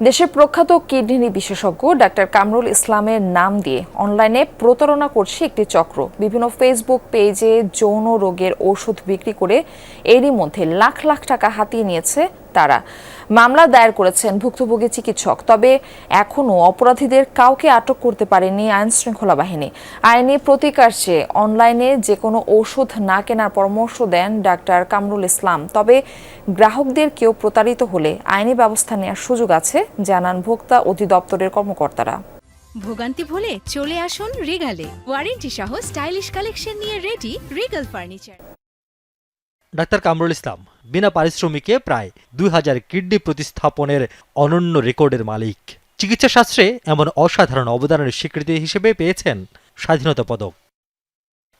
দেশের প্রখ্যাত কিডনি বিশেষজ্ঞ ডাক্তার কামরুল ইসলামের নাম দিয়ে অনলাইনে প্রতারণা করছে একটি চক্র। বিভিন্ন ফেসবুক পেজে যৌন রোগের ওষুধ বিক্রি করে এরই মধ্যে লাখ লাখ টাকা হাতিয়ে নিয়েছে তারা। মামলা দায়ের করেছেন ভুক্তভোগী চিকিৎসক। তবে এখনও অপরাধীদের কাউকে আটক করতে পারেনি আইনশৃঙ্খলা বাহিনী। আইনি প্রতিকার চেয়ে অনলাইনে যে কোনো ওষুধ না কেনার পরামর্শ দেন ডাক্তার কামরুল ইসলাম। তবে গ্রাহকদের কেউ প্রতারিত হলে আইনি ব্যবস্থা নেওয়ার সুযোগ আছে, জানান ভোক্তা অধিদপ্তরের কর্মকর্তারা। ভোগান্তি ভুলে চলে আসুন রিগালে। ওয়ারেন্টি সহ স্টাইলিশ কালেকশন নিয়ে রেডি রিগাল ফার্নিচার। ডাক্তার কামরুল ইসলাম বিনা পারিশ্রমিকে প্রায় 2000 কিডনি প্রতিস্থাপনের অনন্য রেকর্ডের মালিক। চিকিৎসা শাস্ত্রে এমন অসাধারণ অবদানের স্বীকৃতি হিসেবে পেয়েছেন স্বাধীনতা পদক।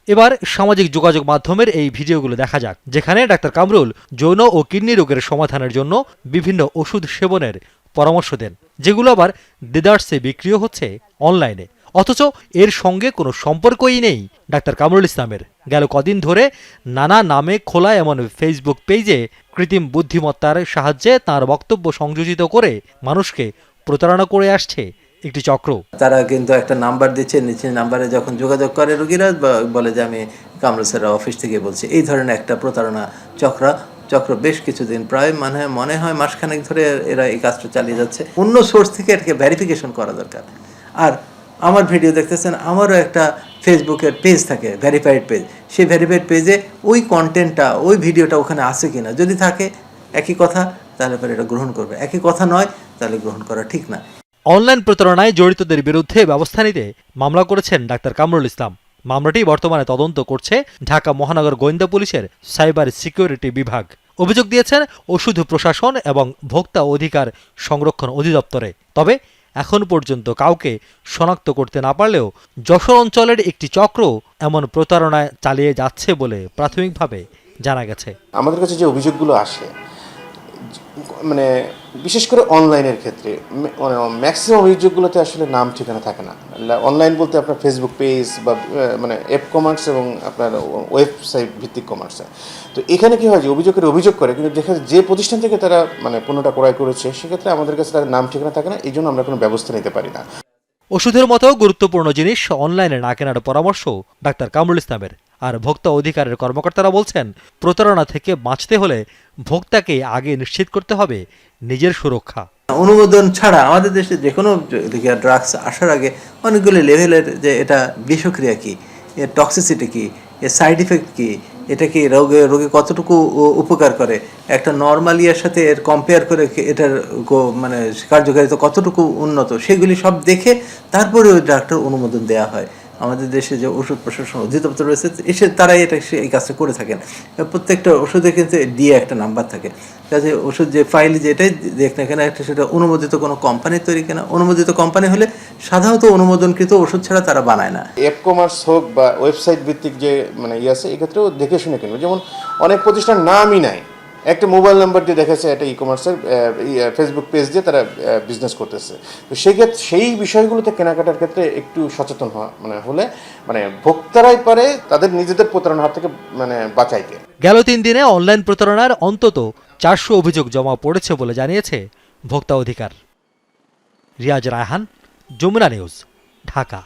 এবার সামাজিক যোগাযোগ মাধ্যমের এই ভিডিওগুলো দেখা যাক, যেখানে ডাক্তার কামরুল যৌন ও কিডনি রোগের সমাধানের জন্য বিভিন্ন ওষুধ সেবনের পরামর্শ দেন, যেগুলো আবার দেদারসে বিক্রিও হচ্ছে অনলাইনে। অথচ এর সঙ্গে কোনো সম্পর্কই নেই ডাক্তার কামরুল ইসলামের। গেল কদিন ধরে নানা নামে খোলা এমন ফেসবুক পেজে কৃত্রিম বুদ্ধিমত্তার সাহায্যে তার বক্তব্য সংযোজিত করে মানুষকে প্রতারণা করে আসছে একটি চক্র। তারা কিন্তু একটা নাম্বার দিচ্ছে, নিচে নাম্বারে যখন যোগাযোগ করে রোগীরা বলে যে আমি কামরুল স্যারের অফিস থেকে বলছি। এই ধরনের একটা প্রতারণা চক্র বেশ কিছুদিন, প্রায় মনে হয় মাসখানেক ধরে এরা এই কাজটা চালিয়ে যাচ্ছে। অন্য সোর্স থেকে এটাকে ভেরিফিকেশন করা দরকার। আর আমার ভিডিও দেখতেছেন, আমারও একটা ফেসবুকের পেজ থাকে, ভেরিফাইড পেজ। সেই ভেরিফাইড পেজে ওই কন্টেন্টটা, ওই ভিডিওটা ওখানে আছে কিনা, যদি থাকে একই কথা, তাহলে পরে এটা গ্রহণ করবে। একই কথা নয়, তাহলে গ্রহণ করা ঠিক না। অনলাইন প্রতারণায় জড়িতদের বিরুদ্ধে ব্যবস্থা নিতে মামলা করেছেন ডাক্তার কামরুল ইসলাম। মামলাটি বর্তমানে তদন্ত করছে ঢাকা মহানগর গোয়েন্দা পুলিশের সাইবার সিকিউরিটি বিভাগ। অভিযোগ দিয়েছেন ওষুধ প্রশাসন এবং ভোক্তা অধিকার সংরক্ষণ অধিদপ্তরে। তবে এখন পর্যন্ত কাউকে শনাক্ত করতে না পারলেও যশোর অঞ্চলের একটি চক্র এমন প্রতারণায় চালিয়ে যাচ্ছে বলে প্রাথমিকভাবে জানা গেছে। আমাদের কাছে যে অভিযোগগুলো আসে, মানে বিশেষ করে অনলাইনের ক্ষেত্রে ম্যাক্সিমাম অভিযোগগুলোতে আসলে নাম ঠিকানা থাকে না। অনলাইন বলতে আপনার ফেসবুক পেজ বা মানে অ্যাপ কমার্স এবং আপনার ওয়েবসাইট ভিত্তিক কমার্স। তো এখানে কী হয় যে অভিযোগ করে, কিন্তু যে প্রতিষ্ঠান থেকে তারা মানে পণ্যটা ক্রয় করেছে, সেক্ষেত্রে আমাদের কাছে তাদের নাম ঠিকানা থাকে না। এই জন্য আমরা কোনো ব্যবস্থা নিতে পারি না। ওষুধের মতো গুরুত্বপূর্ণ জিনিস অনলাইনে না কেনার পরামর্শ ডাক্তার কামরুল ইসলামের। আর ভোক্তা অধিকারের কর্মকর্তারা বলছেন, প্রতারণা থেকে বাঁচতে হলে ভোক্তাকে আগে নিশ্চিত করতে হবে নিজের সুরক্ষা। অনুমোদন ছাড়া আমাদের দেশে যে কোনো ড্রাগস আসার আগে অনেকগুলি লেভেলের, যে এটা বিষক্রিয়া কী, এর টক্সিসিটি কী, এর সাইড ইফেক্ট কী, এটা কি রোগে কতটুকু উপকার করে, একটা নর্মাল ইয়ার সাথে এর কম্পেয়ার করে এটার মানে কার্যকারিতা কতটুকু উন্নত, সেগুলি সব দেখে তারপরে ওই ডাক্তার অনুমোদন দেওয়া হয়। আমাদের দেশে যে ওষুধ প্রশাসন অধিদপ্তর রয়েছে, তারাই এই কাজটা করে থাকেন। প্রত্যেকটা ওষুধে কিন্তু দিয়ে একটা নাম্বার থাকে, কাজে ওষুধ যে ফাইল যেটাই দেখ না কেন, একটা সেটা অনুমোদিত কোনো কোম্পানির তৈরি কেনা। অনুমোদিত কোম্পানি হলে সাধারণত অনুমোদনকৃত ওষুধ ছাড়া তারা বানায় না। অ্যাপ কমার্স হোক বা ওয়েবসাইট ভিত্তিক যে মানে আছে, এক্ষেত্রেও দেখে শুনে কিনবে। যেমন অনেক প্রতিষ্ঠান নামই নাই, একটা মোবাইল নাম্বার দিয়ে দেখেছে একটা ই কমার্সের ফেসবুক পেজ দিয়ে তারা বিজনেস করতেছে। তো সেক্ষেত্রে সেই বিষয়গুলোতে কেনাকাটার ক্ষেত্রে একটু সচেতন হলে ভোক্তারাই পারে তাদের নিজেদের প্রতারণার হাত থেকে বাঁচাইতে। গেল 3 দিনে অনলাইন প্রতারণার অন্তত 400 অভিযোগ জমা পড়েছে বলে জানিয়েছে ভোক্তা অধিকার। রিয়াজ রায়হান, যমুনা নিউজ, ঢাকা।